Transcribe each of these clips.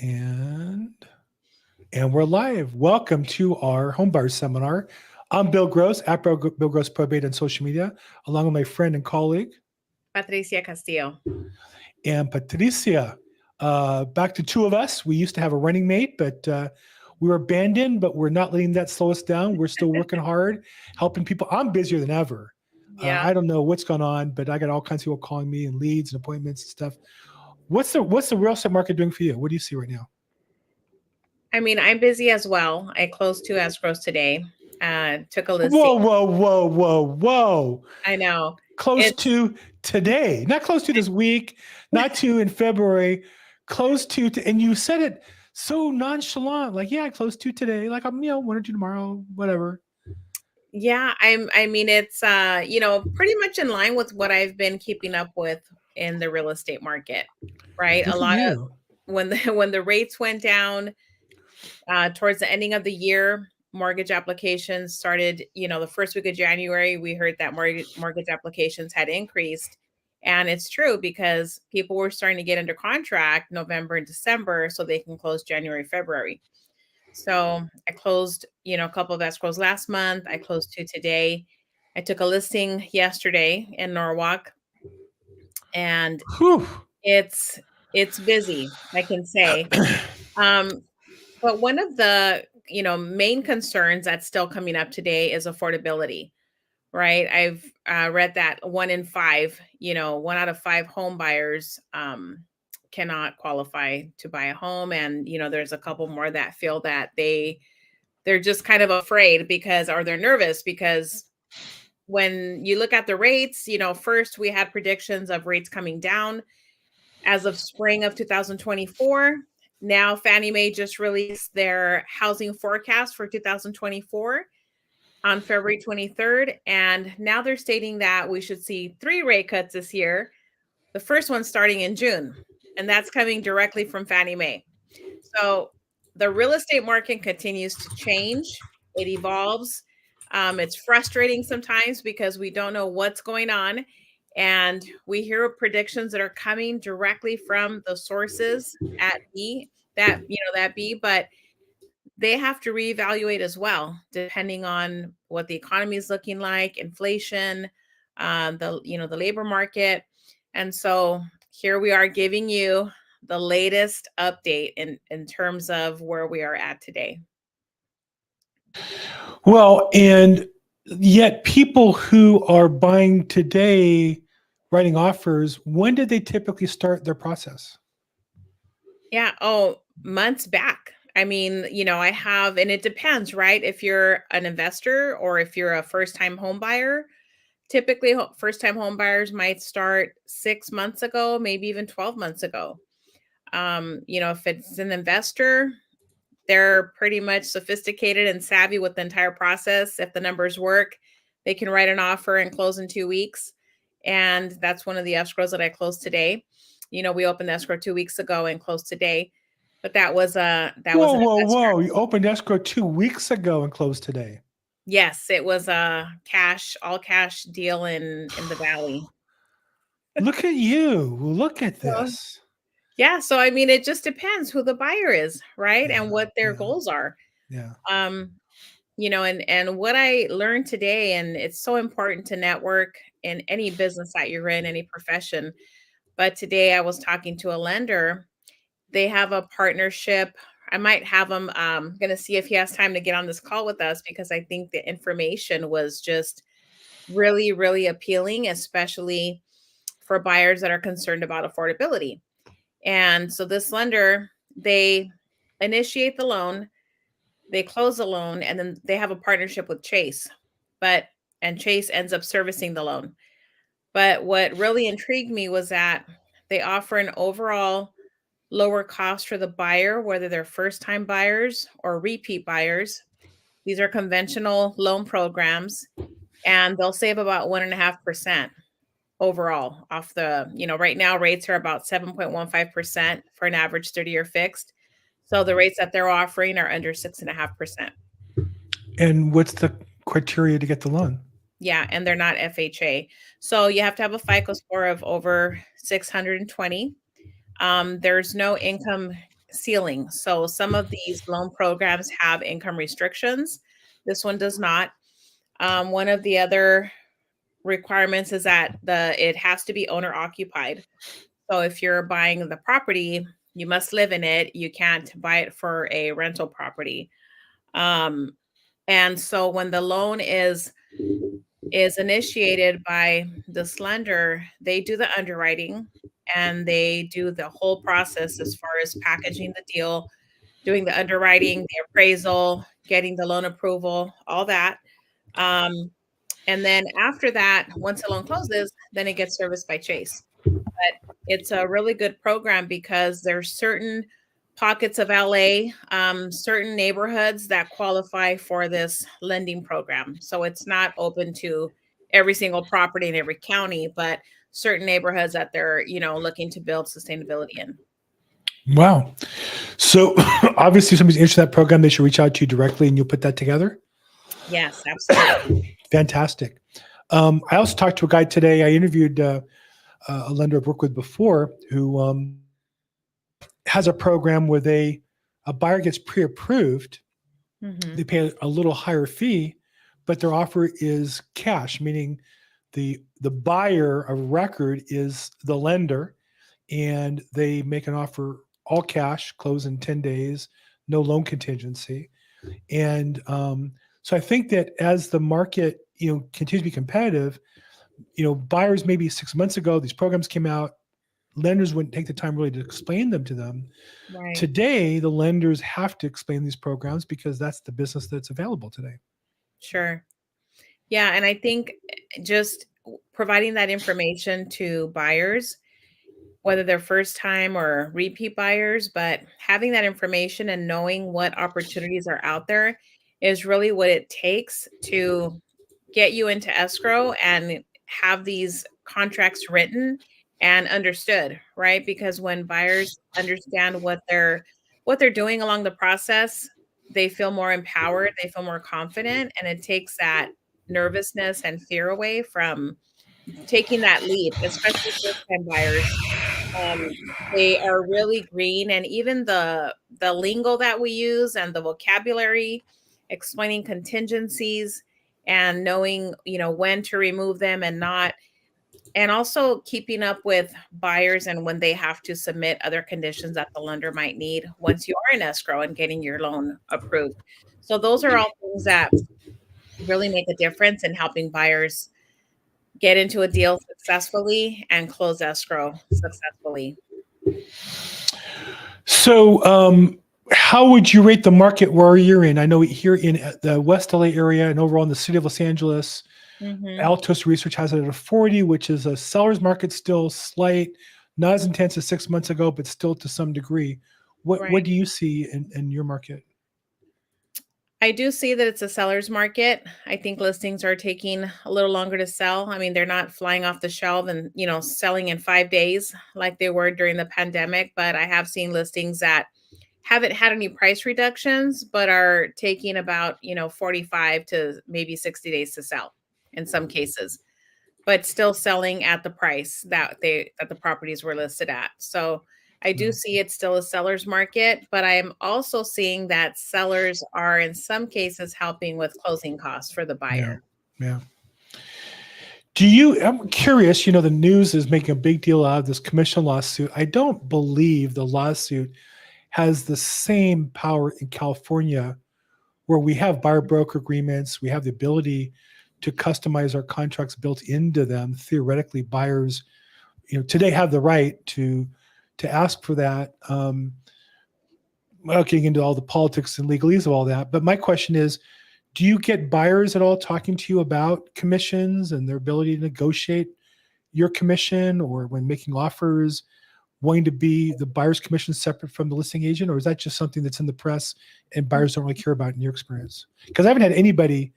And we're live. Welcome to our homebuyer seminar. I'm Bill Gross, at Bill Gross Probate on social media, along with my friend and colleague, Patricia Castillo. and Patricia. Back to two of us. We used to have a running mate, but we were abandoned, but we're not letting that slow us down. We're still working hard, helping people. I'm busier than ever. Yeah. I don't know what's going on, but I got all kinds of people calling me and leads and appointments and stuff. What's the real estate market doing for you? What do you see right now? I mean, I'm busy as well. I closed 2 escrows today. Took a listing. Whoa. I know. Close to today, not close to this week, not to in February, close to, and you said it so nonchalant, like, yeah, close to today, like, I'm, 1 or 2 tomorrow, whatever. Yeah, I mean, it's, pretty much in line with what I've been keeping up with in the real estate market, right? Good A for lot you. of when the rates went down towards the ending of the year, mortgage applications started, the first week of January, we heard that mortgage applications had increased. And it's true because people were starting to get under contract November and December so they can close January, February. So I closed, a couple of escrows last month. I closed 2 today. I took a listing yesterday in Norwalk, and Whew. it's busy, I can say. But one of the, main concerns that's still coming up today is affordability, right? I've read that 1 in 5, 1 out of 5 home buyers cannot qualify to buy a home. And, there's a couple more that feel that they're just kind of afraid or they're nervous because when you look at the rates, first we had predictions of rates coming down as of spring of 2024. Now, Fannie Mae just released their housing forecast for 2024 on February 23rd. And now they're stating that we should see 3 rate cuts this year. The first one starting in June, and that's coming directly from Fannie Mae. So the real estate market continues to change. It evolves. It's frustrating sometimes because we don't know what's going on. And we hear predictions that are coming directly from the sources at B, but they have to reevaluate as well, depending on what the economy is looking like, inflation, the labor market. And so here we are giving you the latest update in terms of where we are at today. Well, and yet people who are buying today, writing offers, when did they typically start their process? Yeah. Oh, months back. I mean, I have, and it depends, right? If you're an investor or if you're a first-time home buyer, typically first-time home buyers might start 6 months ago, maybe even 12 months ago. If it's an investor, they're pretty much sophisticated and savvy with the entire process. If the numbers work, they can write an offer and close in 2 weeks. And that's one of the escrows that I closed today. We opened escrow 2 weeks ago and closed today. But that was an Whoa. You opened escrow 2 weeks ago and closed today. Yes, it was a all cash deal in the Valley. Look at you. Look at this. Yeah. So, I mean, it just depends who the buyer is, right? Yeah, and what their goals are. Yeah. And what I learned today, and it's so important to network in any business that you're in, any profession. But today I was talking to a lender. They have a partnership. I might have him, going to see if he has time to get on this call with us because I think the information was just really, really appealing, especially for buyers that are concerned about affordability. And so this lender, they initiate the loan, they close the loan, and then they have a partnership with Chase. And Chase ends up servicing the loan. But what really intrigued me was that they offer an overall lower cost for the buyer, whether they're first-time buyers or repeat buyers. These are conventional loan programs, and they'll save about 1.5% overall off the, right now rates are about 7.15% for an average 30-year fixed. So the rates that they're offering are under 6.5%. And what's the criteria to get the loan? Yeah, and they're not FHA. So you have to have a FICO score of over 620. There's no income ceiling. So some of these loan programs have income restrictions. This one does not. One of the other requirements is that it has to be owner occupied. So if you're buying the property, you must live in it. You can't buy it for a rental property. Um, and so when the loan is initiated by this lender, they do the underwriting and they do the whole process as far as packaging the deal, doing the underwriting, the appraisal, getting the loan approval, all that. And then after that, once the loan closes, then it gets serviced by Chase. But it's a really good program because there's certain pockets of LA, certain neighborhoods that qualify for this lending program. So it's not open to every single property in every county, but certain neighborhoods that they're, looking to build sustainability in. Wow. So obviously, if somebody's interested in that program, they should reach out to you directly and you'll put that together? Yes, absolutely. Fantastic. I also talked to a guy today. I interviewed a lender I've worked with before who has a program where a buyer gets pre-approved. Mhm. They pay a little higher fee, but their offer is cash, meaning the buyer of record is the lender, and they make an offer all cash, close in 10 days, no loan contingency. And so I think that as the market, continues to be competitive, buyers maybe 6 months ago, these programs came out, lenders wouldn't take the time really to explain them to them. Right. Today, the lenders have to explain these programs because that's the business that's available today. Sure. Yeah, and I think just providing that information to buyers, whether they're first time or repeat buyers, but having that information and knowing what opportunities are out there is really what it takes to get you into escrow and have these contracts written and understood, right? Because when buyers understand what they're doing along the process, they feel more empowered, they feel more confident, and it takes that nervousness and fear away from taking that leap, especially first time buyers. They are really green, and even the lingo that we use and the vocabulary, explaining contingencies and knowing, when to remove them and not, and also keeping up with buyers and when they have to submit other conditions that the lender might need once you are in escrow and getting your loan approved. So those are all things that really make a difference in helping buyers get into a deal successfully and close escrow successfully. So, how would you rate the market where you're in? I know here in the West LA area and overall in the city of Los Angeles, Mhm. Altos Research has it at a 40, which is a seller's market, still slight, not as intense as 6 months ago, but still to some degree. What Right. do you see in your market? I do see that it's a seller's market. I think listings are taking a little longer to sell. I mean, they're not flying off the shelf and, selling in 5 days like they were during the pandemic, but I have seen listings that haven't had any price reductions, but are taking about, 45 to maybe 60 days to sell in some cases, but still selling at the price that the properties were listed at. So I do Yeah. see it's still a seller's market, but I am also seeing that sellers are in some cases helping with closing costs for the buyer. Yeah. I'm curious, the news is making a big deal out of this commission lawsuit. I don't believe the lawsuit has the same power in California, where we have buyer broker agreements. We have the ability to customize our contracts built into them. Theoretically, buyers, today have the right to ask for that. Without getting into all the politics and legalese of all that, but my question is, do you get buyers at all talking to you about commissions and their ability to negotiate your commission, or when making offers, wanting to be the buyer's commission separate from the listing agent? Or is that just something that's in the press and buyers don't really care about in your experience? Because I haven't had anybody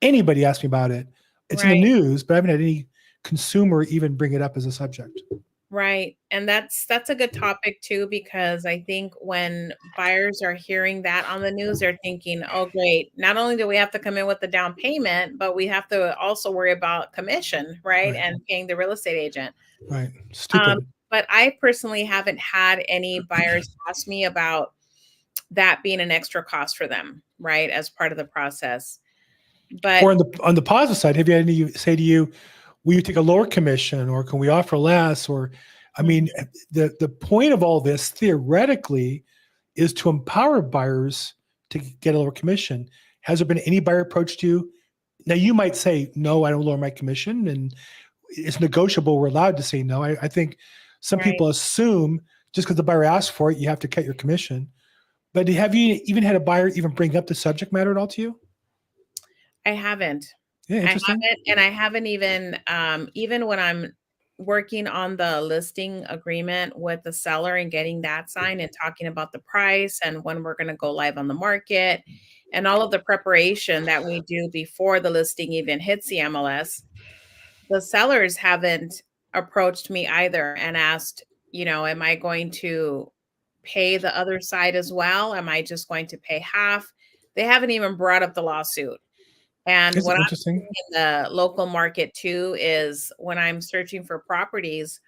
ask me about it. It's in the Right. news, but I haven't had any consumer even bring it up as a subject. Right. And that's a good topic too, because I think when buyers are hearing that on the news, they're thinking, oh, great. Not only do we have to come in with the down payment, but we have to also worry about commission, right? Right. And paying the real estate agent. Right. Stupid. but I personally haven't had any buyers ask me about that being an extra cost for them, right, as part of the process. Or But on the positive side, have you had any say to you, will you take a lower commission, or can we offer less? Or, I mean, the point of all this theoretically is to empower buyers to get a lower commission. Has there been any buyer approached you? Now you might say, no, I don't lower my commission, and it's negotiable. We're allowed to say no. I think some right, people assume just because the buyer asked for it, you have to cut your commission. But have you even had a buyer even bring up the subject matter at all to you? I haven't. Yeah, I interesting. haven't, and I haven't even even when I'm working on the listing agreement with the seller and getting that signed and talking about the price and when we're going to go live on the market and all of the preparation that we do before the listing even hits the MLS, the sellers haven't approached me either and asked, am I going to pay the other side as well? Am I just going to pay half? They haven't even brought up the lawsuit. And Is what it I'm seeing interesting? in the local market too is when I'm searching for properties,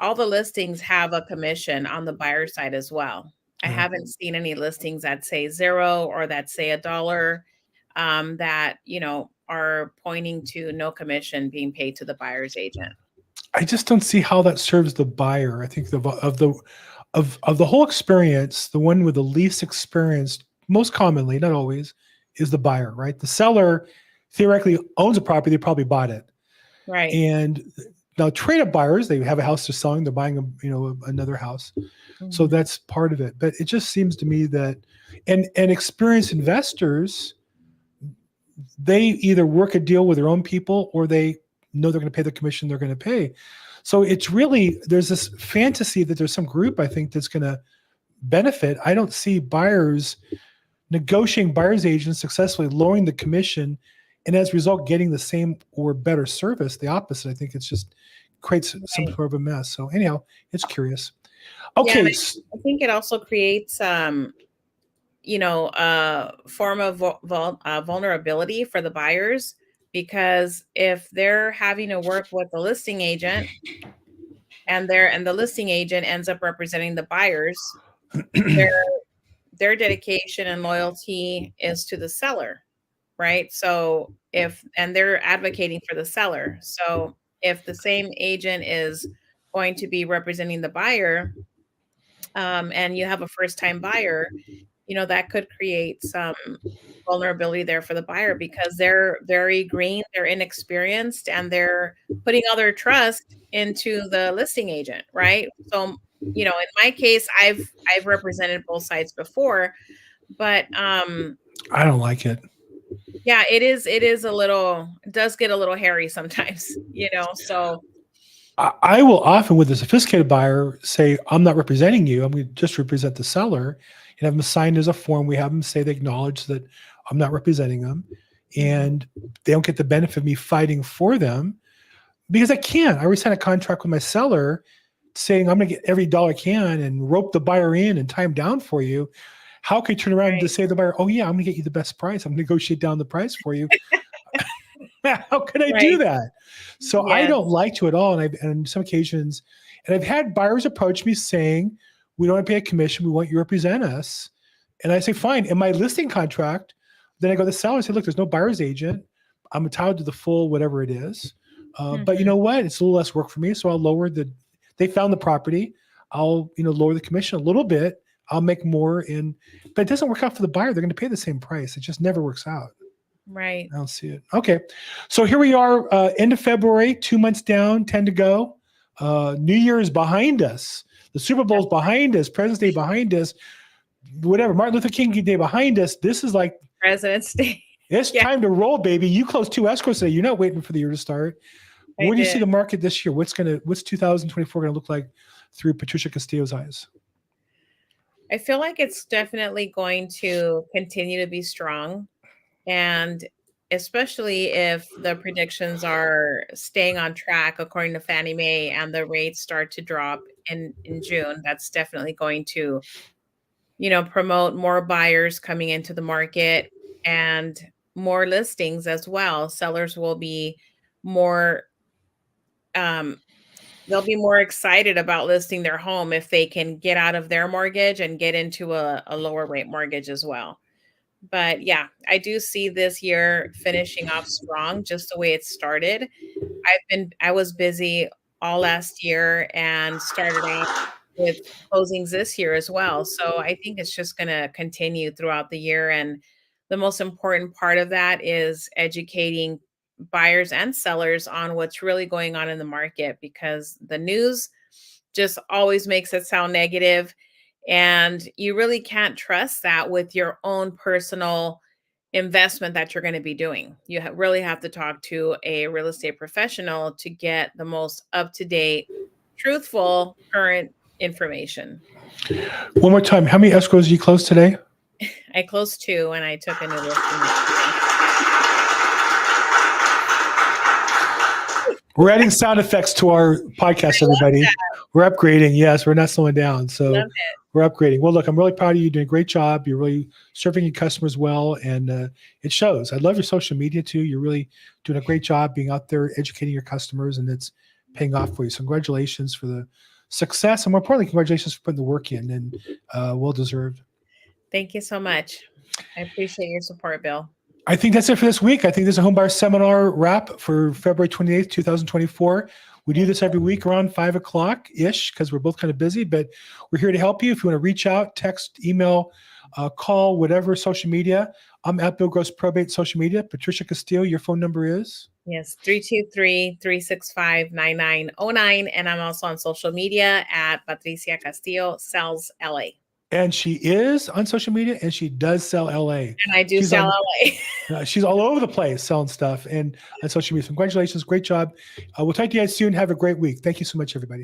all the listings have a commission on the buyer side as well. I Yeah. haven't seen any listings that say zero or that say a dollar, that, are pointing to no commission being paid to the buyer's agent. I just don't see how that serves the buyer. I think of the whole experience, the one with the least experience, most commonly, not always, is the buyer, right? The seller theoretically owns a property, they probably bought it. Right. And now trade-up buyers, they have a house they're selling, they're buying another house. So Mhm. that's part of it. But it just seems to me that and experienced investors, they either work a deal with their own people or they know they're going to pay the commission they're going to pay. So it's really, there's this fantasy that there's some group I think that's going to benefit. I don't see buyers negotiating buyer's agents successfully lowering the commission and as a result getting the same or better service. The opposite. I think it's just creates some Right. sort of a mess. So anyhow, it's curious. Yeah, and Okay. I think it also creates a form of vulnerability for the buyers because if they're having to work with the listing agent and the listing agent ends up representing the buyers, their their dedication and loyalty is to the seller, right? So if and they're advocating for the seller. So if the same agent is going to be representing the buyer, and you have a first time buyer, that could create some vulnerability there for the buyer because they're very green, they're inexperienced, and they're putting all their trust into the listing agent, right? So, in my case, I've represented both sides before, but I don't like it. yeah, it is it does get a little hairy sometimes, so I will often, with a sophisticated buyer, say, I'm not representing you. I'm going to just represent the seller and have them sign as a form. We have them say they acknowledge that I'm not representing them. Mhm. And they don't get the benefit of me fighting for them because I can't. I already signed a contract with my seller saying I'm going to get every dollar I can and rope the buyer in and tie him down for you. How can I turn around to Right. say to the buyer, oh, yeah, I'm going to get you the best price. I'm going to negotiate down the price for you. How could I do Right. that? So I Yes. don't like to at all. And on some occasions, and I've had buyers approach me saying, we don't want to pay a commission. We want you to represent us. And I say, fine. In my listing contract, then I go to the seller and say, look, there's no buyer's agent. I'm entitled to the full whatever it is. But you Mhm. know what? It's a little less work for me. So I'll they found the property. I'll, lower the commission a little bit. I'll make more but it doesn't work out for the buyer. They're going to pay the same price. It just never works out. Right. I don't see it. Okay. So here we are, end of February, 2 months down, 10 to go. New Year is behind us. The Super Bowl's behind us. President's Day behind us. Whatever. Martin Luther King Day behind us. This is like, President's Day. it's Yeah, time to roll, baby. You closed 2 escrows today. You're not waiting for the year to start. I Where do you did. see the market this year? What's 2024 going to look like through Patricia Castillo's eyes? I feel like it's definitely going to continue to be strong. And especially if the predictions are staying on track according to Fannie Mae and the rates start to drop in June, that's definitely going to, promote more buyers coming into the market and more listings as well. Sellers will be more um they'll be more excited about listing their home if they can get out of their mortgage and get into a lower rate mortgage as well. But yeah, I do see this year finishing off strong, just the way it started. I was busy all last year and started off with closings this year as well. So I think it's just going to continue throughout the year. And the most important part of that is educating buyers and sellers on what's really going on in the market, because the news just always makes it sound negative, and you really can't trust that with your own personal investment that you're going to be doing. You really have to talk to a real estate professional to get the most up to date, truthful, current information. One more time, how many escrows did you close today? I closed 2 and I took a new listing. We're adding sound effects to our podcast, everybody. We're upgrading. Yes, we're not slowing down. So we're upgrading. Well, look, I'm really proud of you. You're doing a great job. You're really serving your customers well, and it shows. I love your social media too. You're really doing a great job being out there educating your customers, and it's paying off for you. So congratulations for the success, and more importantly, congratulations for putting the work in, and well deserved. Thank you so much. I appreciate your support, Bill. I think that's it for this week. I think there's a home buyer seminar wrap for February 28th, 2024. We do this every week around 5 o'clock-ish because we're both kind of busy, but we're here to help you. If you want to reach out, text, email, call, whatever, social media. I'm at Bill Gross Probate social media. Patricia Castillo, your phone number is? Yes, 323-365-9909. And I'm also on social media at Patricia Castillo Sells LA. And she is on social media, and she does sell LA. And I do sell LA. She's all over the place selling stuff and on social media. So congratulations. Great job. We'll talk to you guys soon. Have a great week. Thank you so much, everybody.